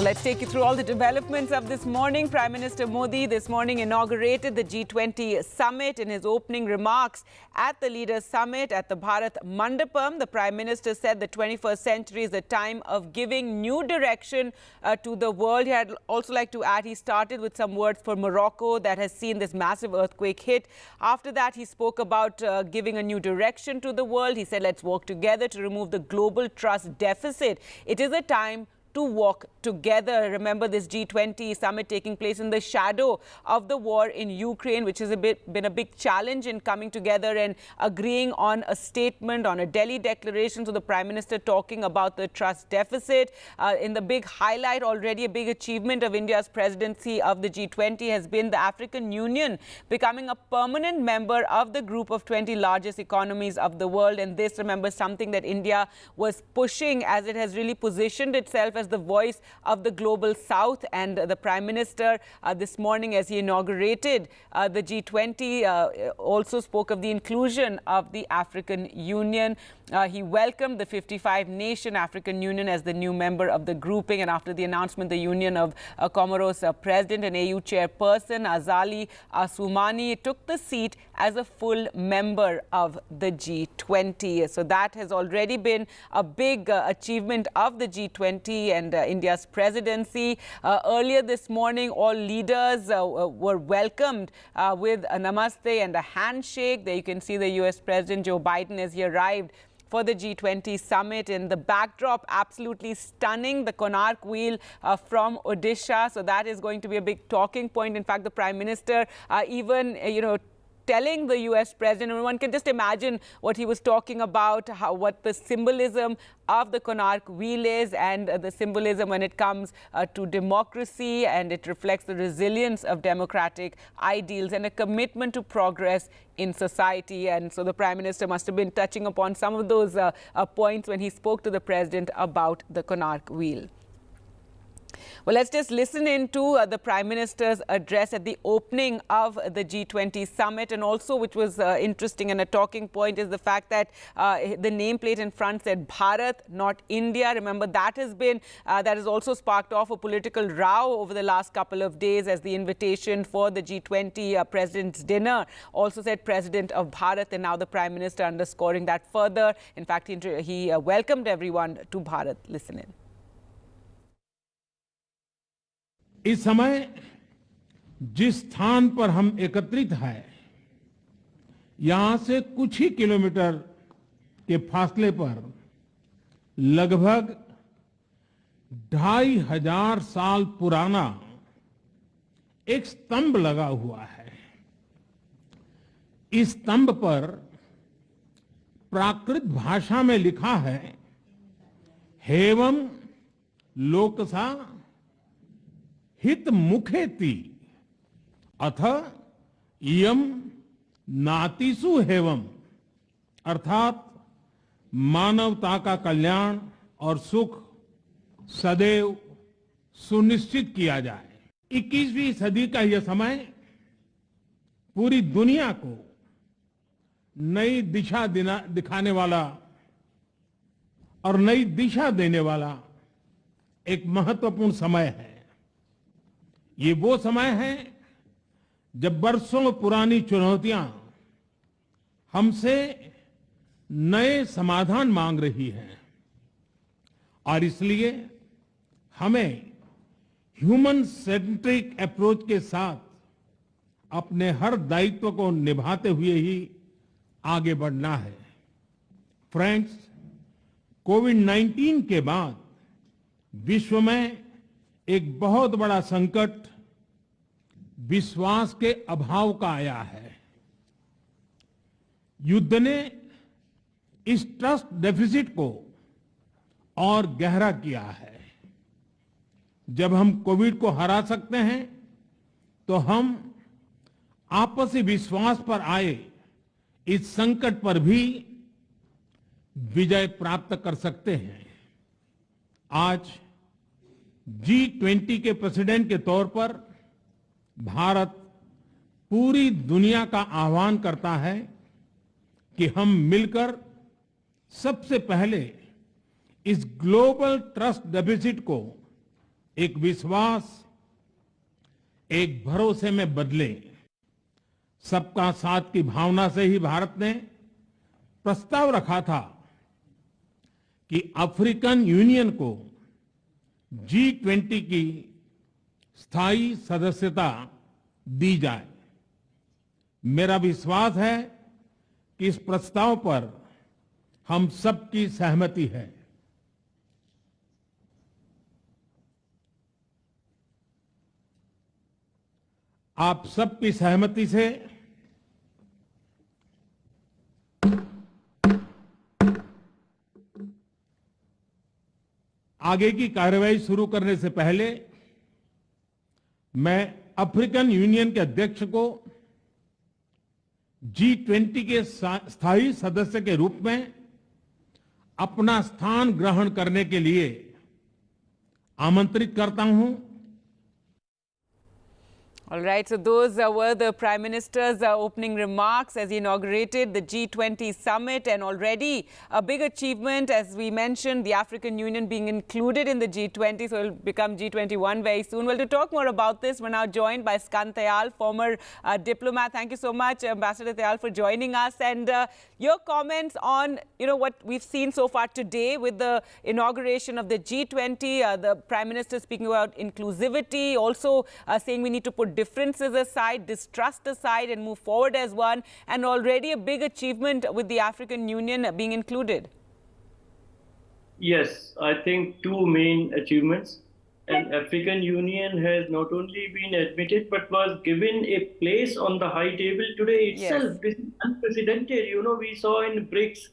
So let's take you through all the developments of this morning. Prime Minister Modi this morning inaugurated the G20 Summit. In his opening remarks at the Leaders Summit at the Bharat Mandapam, the Prime Minister said the 21st century is a time of giving new direction to the world. He had also like to add, he started with some words for Morocco that has seen this massive earthquake hit. After that, he spoke about giving a new direction to the world. He said, let's work together to remove the global trust deficit. It is a time to walk together. Remember this G20 summit taking place in the shadow of the war in Ukraine, which has been a big challenge in coming together and agreeing on a statement, on a Delhi declaration. So the Prime Minister talking about the trust deficit. In the big highlight, already a big achievement of India's presidency of the G20 has been the African Union becoming a permanent member of the group of 20 largest economies of the world. And this, remember, something that India was pushing as it has really positioned itself as the voice of the global south. And the Prime Minister this morning, as he inaugurated the G20, also spoke of the inclusion of the African Union. He welcomed the 55-nation African Union as the new member of the grouping. And after the announcement, the Union of Comoros President and AU Chairperson Azali Assoumani took the seat as a full member of the G20. So that has already been a big achievement of the G20 and India's presidency. Earlier this morning, all leaders were welcomed with a namaste and a handshake. There you can see the US President Joe Biden as he arrived for the G20 summit. In the backdrop, absolutely stunning, the Konark wheel from Odisha. So that is going to be a big talking point. In fact, the Prime Minister even, telling the US president, and one can just imagine what he was talking about, what the symbolism of the Konark wheel is, and the symbolism when it comes to democracy, and it reflects the resilience of democratic ideals and a commitment to progress in society. And so the Prime Minister must have been touching upon some of those points when he spoke to the president about the Konark wheel. Well, let's just listen into the Prime Minister's address at the opening of the G20 summit. And also, which was interesting and a talking point, is the fact that the nameplate in front said Bharat, not India. Remember, that has also sparked off a political row over the last couple of days, as the invitation for the G20 President's dinner also said President of Bharat. And now the Prime Minister underscoring that further. In fact, he welcomed everyone to Bharat. Listen in. इस समय जिस स्थान पर हम एकत्रित हैं, यहां से कुछ ही किलोमीटर के फासले पर लगभग 2500 साल पुराना एक स्तंभ लगा हुआ है। इस स्तंभ पर प्राकृत भाषा में लिखा है, हेवम लोकसा हित मुखेति अथ इयम नातिसु हेवम, अर्थात मानवता का कल्याण और सुख सदैव सुनिश्चित किया जाए। 21वीं सदी का यह समय पूरी दुनिया को नई दिशा दिखाने वाला और नई दिशा देने वाला एक महत्वपूर्ण समय है। ये वो समय है जब बरसों पुरानी चुनौतियां हमसे नए समाधान मांग रही हैं, और इसलिए हमें ह्यूमन सेंट्रिक अप्रोच के साथ अपने हर दायित्व को निभाते हुए ही आगे बढ़ना है। फ्रेंड्स, कोविड-19 के बाद विश्व में एक बहुत बड़ा संकट विश्वास के अभाव का आया है। युद्ध ने इस ट्रस्ट डेफिसिट को और गहरा किया है। जब हम कोविड को हरा सकते हैं, तो हम आपसी विश्वास पर आए इस संकट पर भी विजय प्राप्त कर सकते हैं। आज G20 के प्रेसिडेंट के तौर पर भारत पूरी दुनिया का आह्वान करता है कि हम मिलकर सबसे पहले इस ग्लोबल ट्रस्ट डेफिसिट को एक विश्वास, एक भरोसे में बदले। सबका साथ की भावना से ही भारत ने प्रस्ताव रखा था कि अफ्रीकन यूनियन को G20 की स्थायी सदस्यता दी जाए। मेरा विश्वास है कि इस प्रस्ताव पर हम सबकी सहमति है। आप सबकी सहमति से आगे की कार्रवाई शुरू करने से पहले मैं अफ्रीकन यूनियन के अध्यक्ष को G20 के स्थायी सदस्य के रूप में अपना स्थान ग्रहण करने के लिए आमंत्रित करता हूं। All right, so those were the Prime Minister's opening remarks as he inaugurated the G20 Summit, and already a big achievement, as we mentioned, the African Union being included in the G20, so it will become G21 very soon. Well, to talk more about this, we're now joined by Skand Tayal, former diplomat. Thank you so much, Ambassador Tayal, for joining us. And your comments on, what we've seen so far today with the inauguration of the G20, the Prime Minister speaking about inclusivity, also saying we need to put differences aside, distrust aside, and move forward as one, and already a big achievement with the African Union being included. Yes, I think two main achievements. And African Union has not only been admitted, but was given a place on the high table today itself. Yes. This is unprecedented. We saw in BRICS,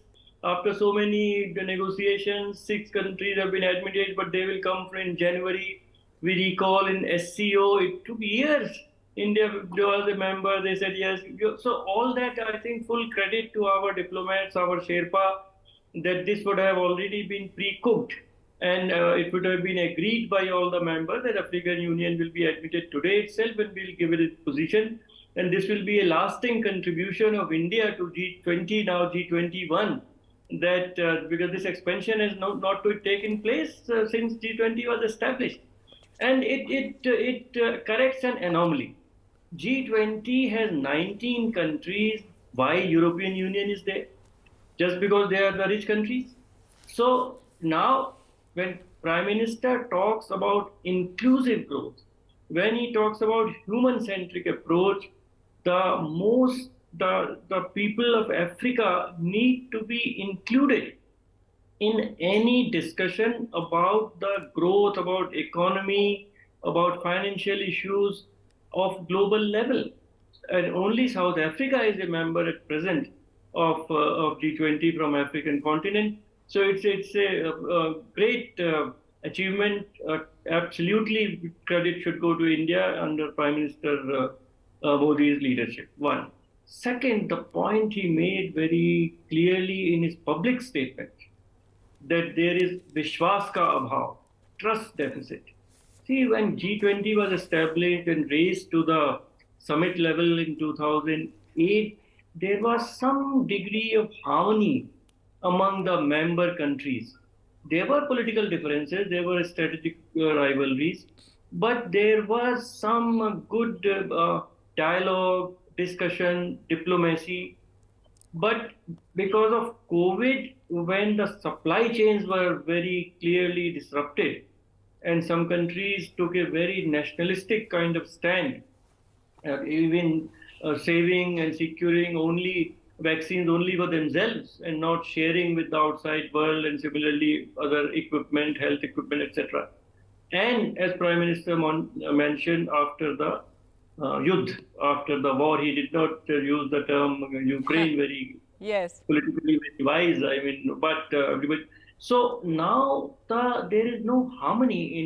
after so many negotiations, 6 countries have been admitted, but they will come in January. We recall in SCO, it took years. India was a member, they said yes. So all that, I think, full credit to our diplomats, our Sherpa, that this would have already been pre-cooked. And it would have been agreed by all the members that African Union will be admitted today itself, and we'll give it its position. And this will be a lasting contribution of India to G20, now G21, that because this expansion has not taken place since G20 was established. And it corrects an anomaly. G20 has 19 countries. Why European Union is there? Just because they are the rich countries? So now, when Prime Minister talks about inclusive growth, when he talks about human-centric approach, the people of Africa need to be included in any discussion about the growth, about economy, about financial issues of global level. And only South Africa is a member at present of G20 from African continent. So it's a great achievement. Absolutely, credit should go to India under Prime Minister Modi's leadership. One. Second, the point he made very clearly in his public statement, that there is Vishwas ka abhav, trust deficit. See, when G20 was established and raised to the summit level in 2008, there was some degree of harmony among the member countries. There were political differences, there were strategic rivalries, but there was some good dialogue, discussion, diplomacy. But because of COVID, when the supply chains were very clearly disrupted, and some countries took a very nationalistic kind of stand, even saving and securing only vaccines only for themselves and not sharing with the outside world, and similarly other equipment, health equipment, etc. And as Prime Minister mentioned, after the Yudh, after the war, he did not use the term Ukraine very politically very wise. I mean, but so now there is no harmony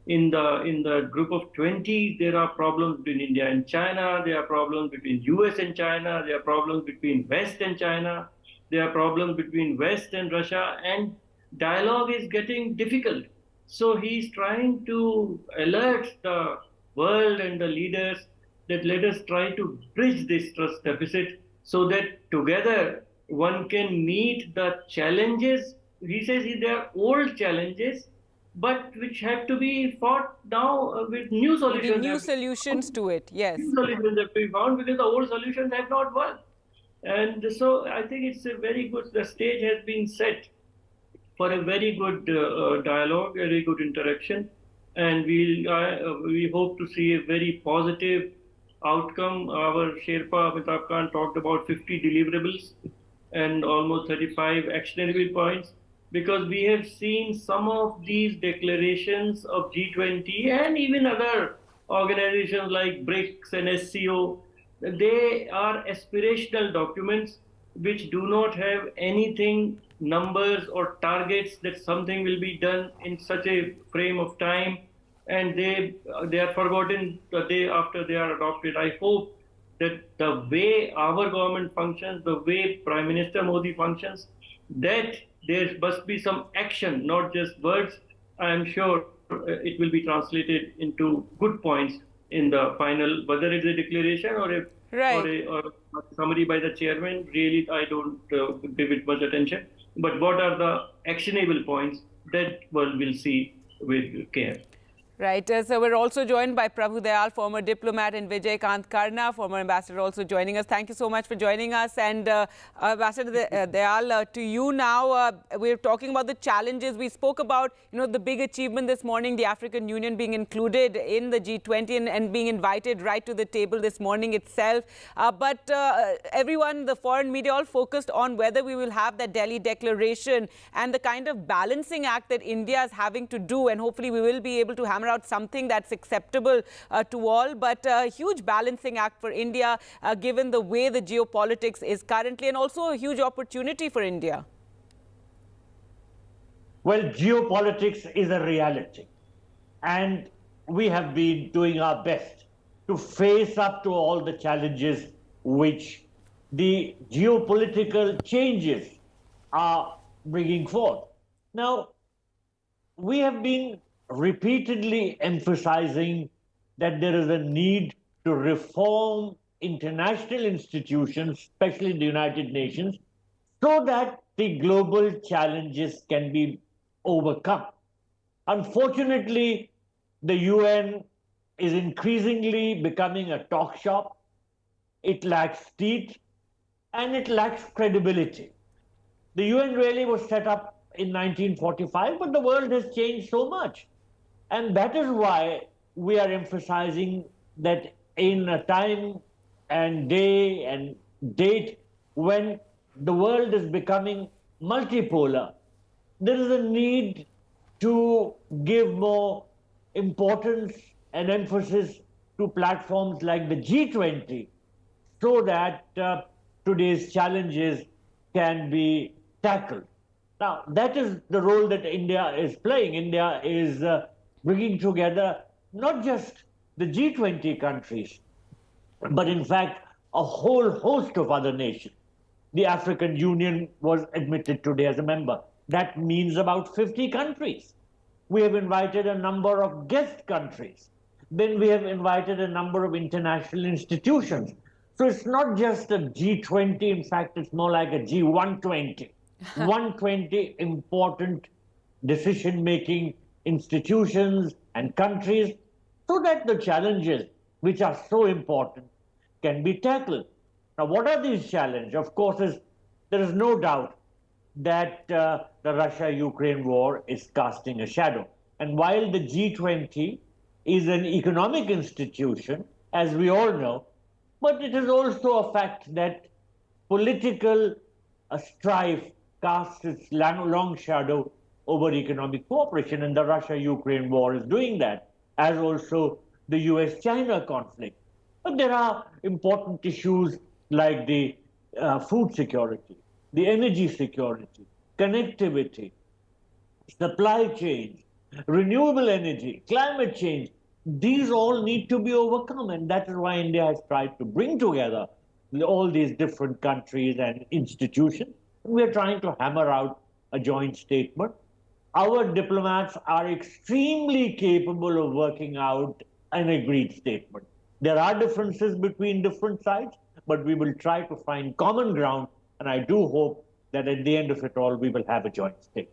in the group of 20. There are problems between India and China. There are problems between US and China. There are problems between West and China. There are problems between West and Russia, and dialogue is getting difficult. So he's trying to alert the world and the leaders that let us try to bridge this trust deficit so that together one can meet the challenges. He says there are old challenges but which have to be fought now with new Maybe solutions. new solutions to it, yes. New solutions have to be found because the old solutions have not worked. And so I think it's a very good, the stage has been set for a very good dialogue, a very good interaction. And we hope to see a very positive outcome. Our Sherpa Amitabh Khan talked about 50 deliverables and almost 35 actionable points, because we have seen some of these declarations of G20 and even other organizations like BRICS and SCO. They are aspirational documents which do not have anything, numbers or targets that something will be done in such a frame of time, and they are forgotten the day after they are adopted. I hope that the way our government functions, the way Prime Minister Modi functions, that there must be some action, not just words. I am sure it will be translated into good points in the final, whether it's a declaration Right. or a summary by the chairman. Really, I don't give it much attention. But what are the actionable points that world will see with care? Right. So we're also joined by Prabhu Dayal, former diplomat, and Vijay Kant Karna, former ambassador, also joining us. Thank you so much for joining us. And Ambassador Dayal, to you now. We're talking about the challenges. We spoke about, the big achievement this morning, the African Union being included in the G20 and being invited right to the table this morning itself. But everyone, the foreign media, all focused on whether we will have that Delhi declaration and the kind of balancing act that India is having to do. And hopefully we will be able to hammer out something that's acceptable to all, but a huge balancing act for India, given the way the geopolitics is currently, and also a huge opportunity for India. Well, geopolitics is a reality, and we have been doing our best to face up to all the challenges which the geopolitical changes are bringing forth. Now, we have been repeatedly emphasizing that there is a need to reform international institutions, especially the United Nations, so that the global challenges can be overcome. Unfortunately, the UN is increasingly becoming a talk shop. It lacks teeth and it lacks credibility. The UN really was set up in 1945, but the world has changed so much. And that is why we are emphasizing that in a time and day and date when the world is becoming multipolar, there is a need to give more importance and emphasis to platforms like the G20 so that today's challenges can be tackled. Now, that is the role that India is playing. India is bringing together not just the G20 countries, but in fact, a whole host of other nations. The African Union was admitted today as a member. That means about 50 countries. We have invited a number of guest countries. Then we have invited a number of international institutions. So it's not just a G20, in fact, it's more like a G120. 120 important decision-making institutions and countries, so that the challenges which are so important can be tackled. Now, what are these challenges? Of course, there is no doubt that the Russia-Ukraine war is casting a shadow. And while the G20 is an economic institution, as we all know, but it is also a fact that political strife casts its long shadow over economic cooperation, and the Russia-Ukraine war is doing that, as also the US-China conflict. But there are important issues like the food security, the energy security, connectivity, supply chains, renewable energy, climate change. These all need to be overcome, and that is why India has tried to bring together all these different countries and institutions. We are trying to hammer out a joint statement. Our diplomats are extremely capable of working out an agreed statement. There are differences between different sides, but we will try to find common ground, and I do hope that at the end of it all, we will have a joint statement.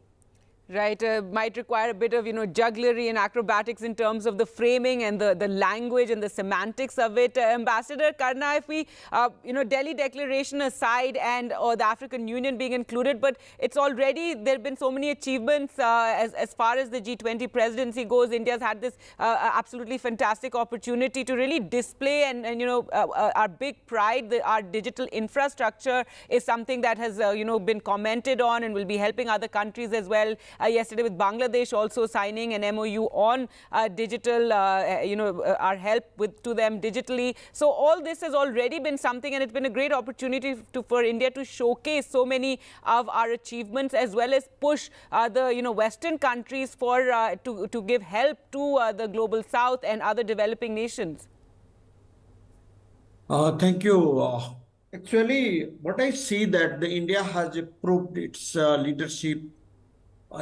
Right, might require a bit of, jugglery and acrobatics in terms of the framing and the language and the semantics of it. Ambassador Karna, if we, Delhi Declaration aside and the African Union being included, but it's already, there have been so many achievements as far as the G20 presidency goes. India's had this absolutely fantastic opportunity to really display and our big pride. Our digital infrastructure is something that has, been commented on and will be helping other countries as well. Yesterday with Bangladesh also signing an MOU on digital, our help to them digitally. So all this has already been something, and it's been a great opportunity for India to showcase so many of our achievements as well as push the Western countries for to give help to the global South and other developing nations. Thank you. Actually, what I see that the India has proved its leadership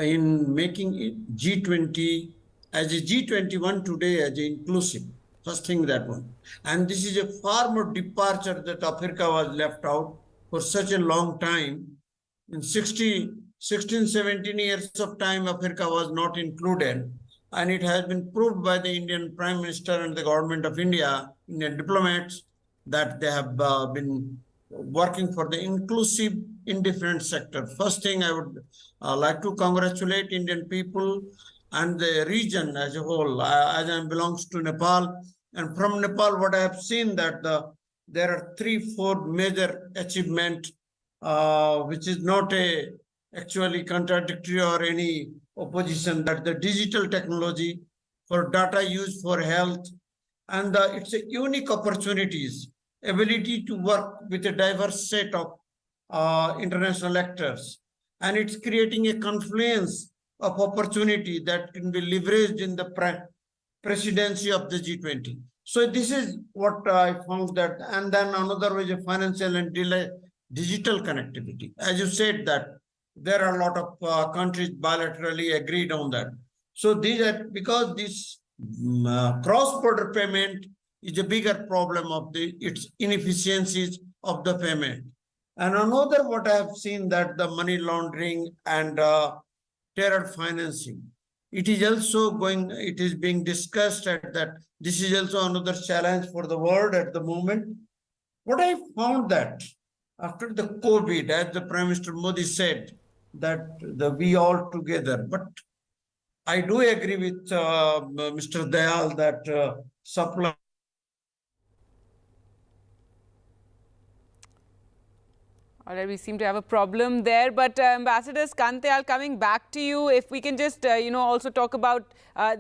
in making it G20 as a G21 today as a inclusive. First thing that one. And this is a far more departure that Africa was left out for such a long time. In 16, 17 years of time, Africa was not included. And it has been proved by the Indian Prime Minister and the government of India, Indian diplomats, that they have been working for the inclusive in different sectors. First thing, I would like to congratulate Indian people and the region as a whole, as I belongs to Nepal. And from Nepal, what I have seen that there are 3-4 major achievements, which is not actually contradictory or any opposition, that the digital technology for data use for health, and it's a unique opportunities, ability to work with a diverse set of international actors. And it's creating a confluence of opportunity that can be leveraged in the presidency of the G20. So this is what I found that. And then another was a financial and digital connectivity. As you said that there are a lot of countries bilaterally agreed on that. So these are, because this cross-border payment is a bigger problem of its inefficiencies of the payment. And another what I have seen that the money laundering and terror financing, it is also it is being discussed at that. This is also another challenge for the world at the moment. What I found that after the COVID, as the Prime Minister Modi said, that we all together, but I do agree with Mr. Dayal that supply. All right, we seem to have a problem there. But Ambassador Kanteal, coming back to you, if we can just, also talk about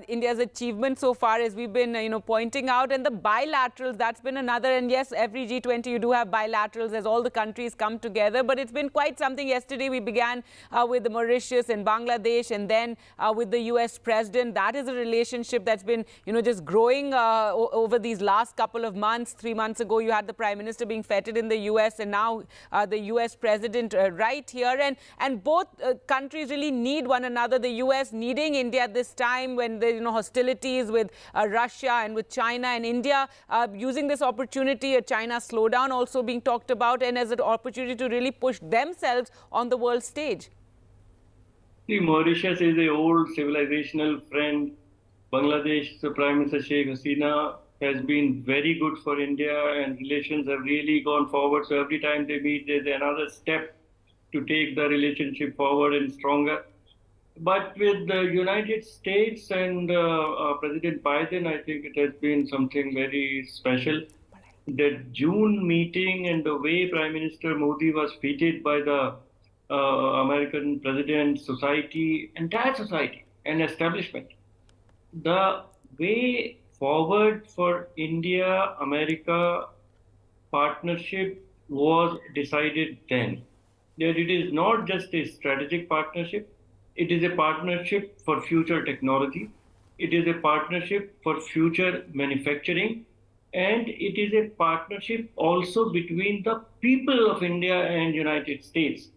India's achievement so far, as we've been, pointing out, and the bilaterals, that's been another. And yes, every G20, you do have bilaterals as all the countries come together. But it's been quite something. Yesterday, we began with the Mauritius and Bangladesh, and then with the U.S. president. That is a relationship that's been, just growing over these last couple of months. 3 months ago, you had the Prime Minister being feted in the U.S., and now the U.S. president right here. And both countries really need one another. The U.S. needing India at this time when the hostilities with Russia and with China, and India using this opportunity, a China slowdown also being talked about, and as an opportunity to really push themselves on the world stage. See, Mauritius is an old civilizational friend. Bangladesh, the Prime Minister Sheikh Hasina has been very good for India, and relations have really gone forward. So every time they meet, there's another step to take the relationship forward and stronger. But with the United States and President Biden, I think it has been something very special. The June meeting and the way Prime Minister Modi was feted by the American president, society, entire society and establishment. The way forward for India-America partnership was decided then. That it is not just a strategic partnership, it is a partnership for future technology, it is a partnership for future manufacturing, and it is a partnership also between the people of India and United States,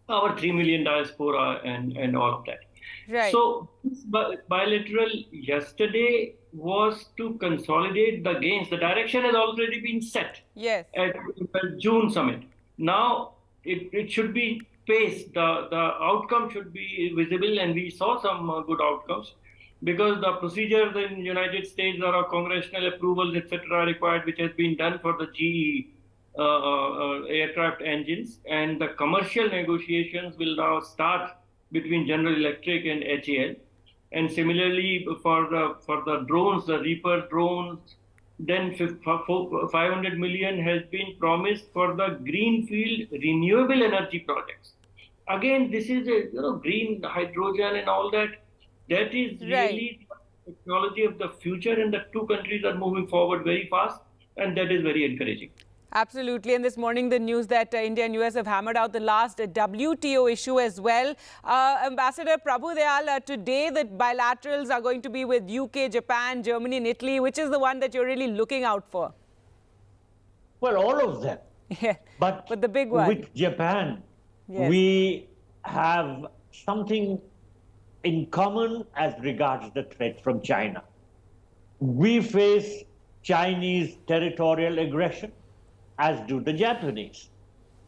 our 3 million diaspora and all of that. Right. So bilateral yesterday was to consolidate the gains. The direction has already been set. Yes. At the June summit. Now it should be pace, the outcome should be visible, and we saw some good outcomes, because the procedures in the United States, there are congressional approvals, etc., required, which has been done for the GE aircraft engines, and the commercial negotiations will now start between General Electric and HAL. And similarly for the drones, the Reaper drones, then 500 million has been promised for the greenfield renewable energy projects. Again, this is a green hydrogen and all that. That is really the technology of the future, and the two countries are moving forward very fast, and that is very encouraging. Absolutely. And this morning, the news that India and US have hammered out the last WTO issue as well. Ambassador Prabhu Dayal, today the bilaterals are going to be with UK, Japan, Germany and Italy. Which is the one that you're really looking out for? Well, all of them. Yeah, but the big one. With Japan, yes, we have something in common as regards the threat from China. We face Chinese territorial aggression, as do the Japanese.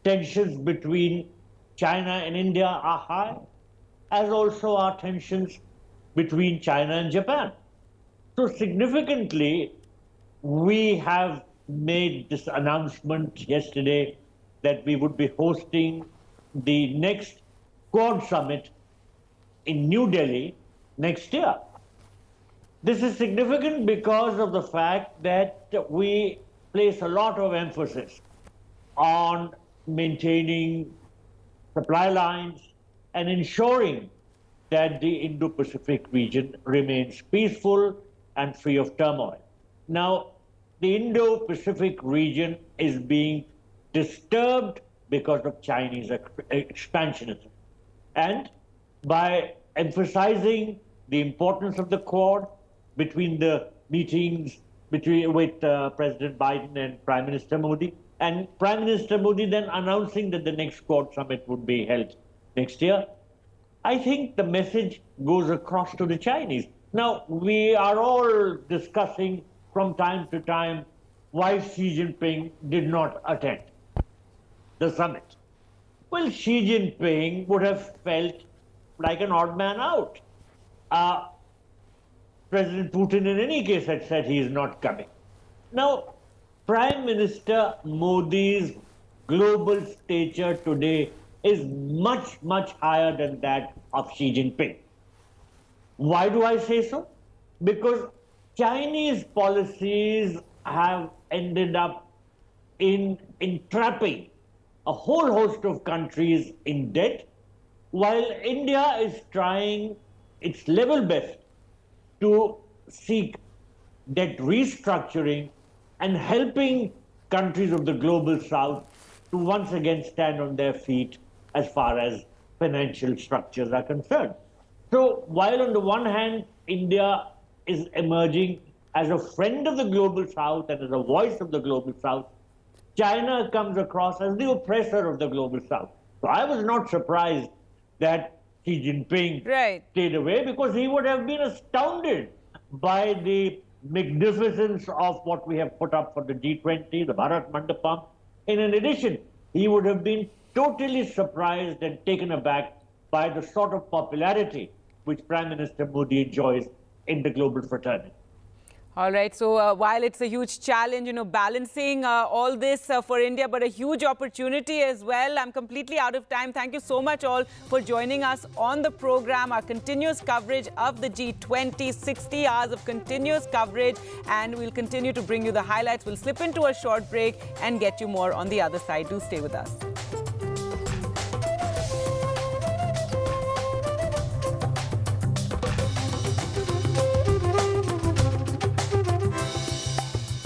Tensions between China and India are high, as also are tensions between China and Japan. So significantly, we have made this announcement yesterday that we would be hosting the next Quad Summit in New Delhi next year. This is significant because of the fact that we place a lot of emphasis on maintaining supply lines and ensuring that the Indo-Pacific region remains peaceful and free of turmoil. Now, the Indo-Pacific region is being disturbed because of Chinese expansionism. And by emphasizing the importance of the Quad between the meetings with President Biden and Prime Minister Modi, and Prime Minister Modi then announcing that the next Quad Summit would be held next year, I think the message goes across to the Chinese. Now, we are all discussing from time to time why Xi Jinping did not attend the summit. Well, Xi Jinping would have felt like an odd man out. President Putin, in any case, had said he is not coming. Now, Prime Minister Modi's global stature today is much, much higher than that of Xi Jinping. Why do I say so? Because Chinese policies have ended up in entrapping a whole host of countries in debt, while India is trying its level best to seek debt restructuring and helping countries of the global south to once again stand on their feet as far as financial structures are concerned. So while on the one hand, India is emerging as a friend of the global south and as a voice of the global south, China comes across as the oppressor of the global south. So I was not surprised that Xi Jinping stayed away, because he would have been astounded by the magnificence of what we have put up for the G20, the Bharat Mandapam. And in addition, he would have been totally surprised and taken aback by the sort of popularity which Prime Minister Modi enjoys in the global fraternity. All right. So while it's a huge challenge, balancing all this for India, but a huge opportunity as well. I'm completely out of time. Thank you so much all for joining us on the program. Our continuous coverage of the G20, 60 hours of continuous coverage, and we'll continue to bring you the highlights. We'll slip into a short break and get you more on the other side. Do stay with us.